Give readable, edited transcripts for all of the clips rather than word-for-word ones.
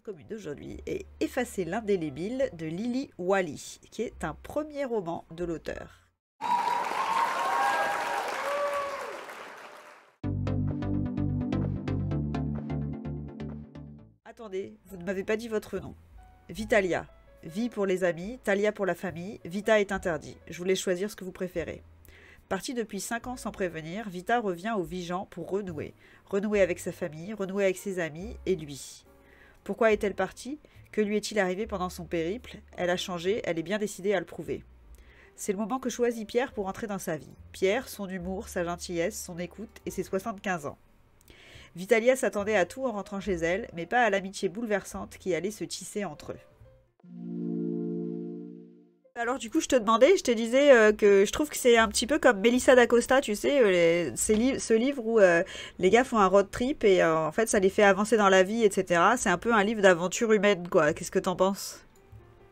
commune d'aujourd'hui est Effacer l'indélébile de Lily Wally, qui est un premier roman de l'auteur. Attendez, vous ne m'avez pas dit votre nom. Vitalia. Vie pour les amis, Talia pour la famille, Vita est interdit. Je voulais choisir ce que vous préférez. Partie depuis 5 ans sans prévenir, Vita revient au Vigan pour renouer. Renouer avec sa famille, renouer avec ses amis et lui. Pourquoi est-elle partie? Que lui est-il arrivé pendant son périple? Elle a changé, elle est bien décidée à le prouver. C'est le moment que choisit Pierre pour entrer dans sa vie. Pierre, son humour, sa gentillesse, son écoute et ses 75 ans. Vitalia s'attendait à tout en rentrant chez elle, mais pas à l'amitié bouleversante qui allait se tisser entre eux. Alors du coup je te demandais, je te disais que je trouve que c'est un petit peu comme Melissa d'Acosta, tu sais, ce livre où les gars font un road trip et en fait ça les fait avancer dans la vie, etc. C'est un peu un livre d'aventure humaine, quoi. Qu'est-ce que t'en penses?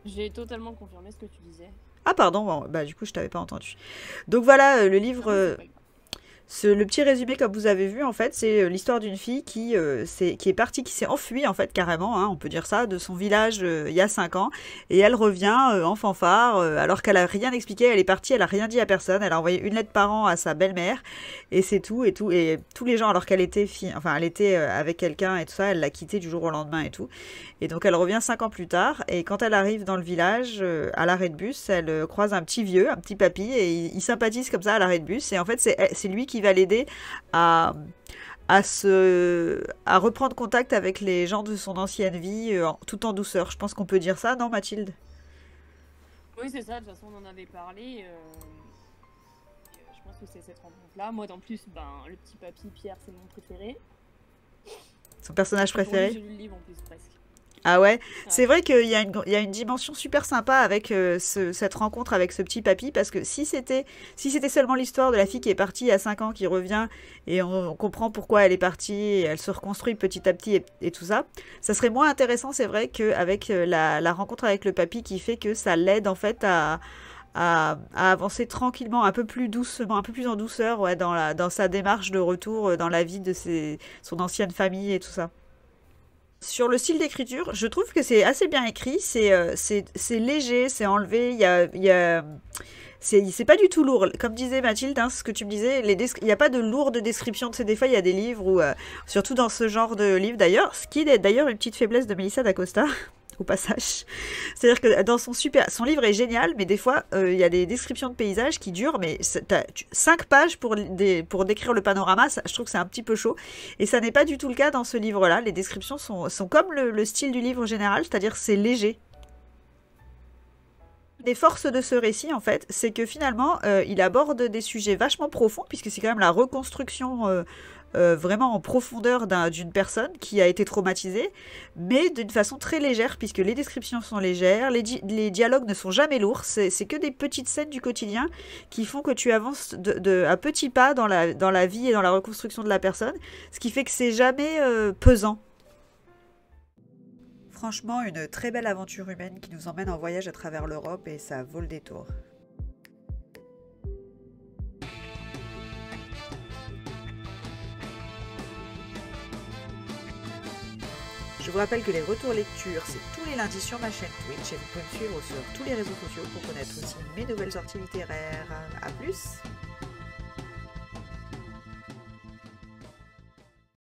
J'ai totalement confirmé ce que tu disais. Ah pardon, bon, bah du coup je t'avais pas entendu. Donc voilà, le livre... le petit résumé, comme vous avez vu, en fait, c'est l'histoire d'une fille qui est partie, qui s'est enfuie, en fait, carrément, hein, on peut dire ça, de son village il y a 5 ans. Et elle revient en fanfare, alors qu'elle a rien expliqué, elle est partie, elle a rien dit à personne, elle a envoyé une lettre par an à sa belle-mère, et c'est tout, et tout. Et tous les gens, alors qu'elle était elle était avec quelqu'un et tout ça, elle l'a quitté du jour au lendemain et tout. Et donc elle revient 5 ans plus tard, et quand elle arrive dans le village, à l'arrêt de bus, elle croise un petit vieux, un petit papy, et il sympathise comme ça à l'arrêt de bus, et en fait c'est lui qui va l'aider à reprendre contact avec les gens de son ancienne vie, tout en douceur. Je pense qu'on peut dire ça, non Mathilde? Oui, c'est ça, de toute façon on en avait parlé. Je pense que c'est cette rencontre-là. Moi, en plus, le petit papy Pierre, c'est mon préféré. Son personnage préféré? J'ai lu le livre en plus, presque. Ah ouais, c'est vrai qu'il y a une dimension super sympa avec cette rencontre avec ce petit papy, parce que si c'était seulement l'histoire de la fille qui est partie il y a 5 ans, qui revient, et on comprend pourquoi elle est partie, et elle se reconstruit petit à petit et tout ça, ça serait moins intéressant, c'est vrai, qu'avec la rencontre avec le papy qui fait que ça l'aide en fait à avancer tranquillement, un peu plus doucement, un peu plus en douceur, ouais, dans sa démarche de retour dans la vie de son ancienne famille et tout ça. Sur le style d'écriture, je trouve que c'est assez bien écrit, c'est léger, c'est enlevé, c'est pas du tout lourd. Comme disait Mathilde, hein, ce que tu me disais, il n'y a pas de lourde description. Tu sais, des fois, il y a des livres où, surtout dans ce genre de livre d'ailleurs, ce qui est d'ailleurs une petite faiblesse de Melissa d'Acosta, au passage. C'est-à-dire que dans son livre est génial, mais des fois, il y a des descriptions de paysages qui durent, mais 5 pages pour décrire le panorama, ça, je trouve que c'est un petit peu chaud. Et ça n'est pas du tout le cas dans ce livre-là. Les descriptions sont comme le style du livre général, c'est-à-dire c'est léger. Des forces de ce récit, en fait, c'est que finalement, il aborde des sujets vachement profonds, puisque c'est quand même la reconstruction vraiment en profondeur d'une personne qui a été traumatisée, mais d'une façon très légère, puisque les descriptions sont légères, les dialogues ne sont jamais lourds, c'est que des petites scènes du quotidien qui font que tu avances à petits pas dans la vie et dans la reconstruction de la personne, ce qui fait que c'est jamais pesant. Franchement, une très belle aventure humaine qui nous emmène en voyage à travers l'Europe et ça vaut le détour. Je vous rappelle que les retours lecture, c'est tous les lundis sur ma chaîne Twitch et vous pouvez me suivre sur tous les réseaux sociaux pour connaître aussi mes nouvelles sorties littéraires. A plus!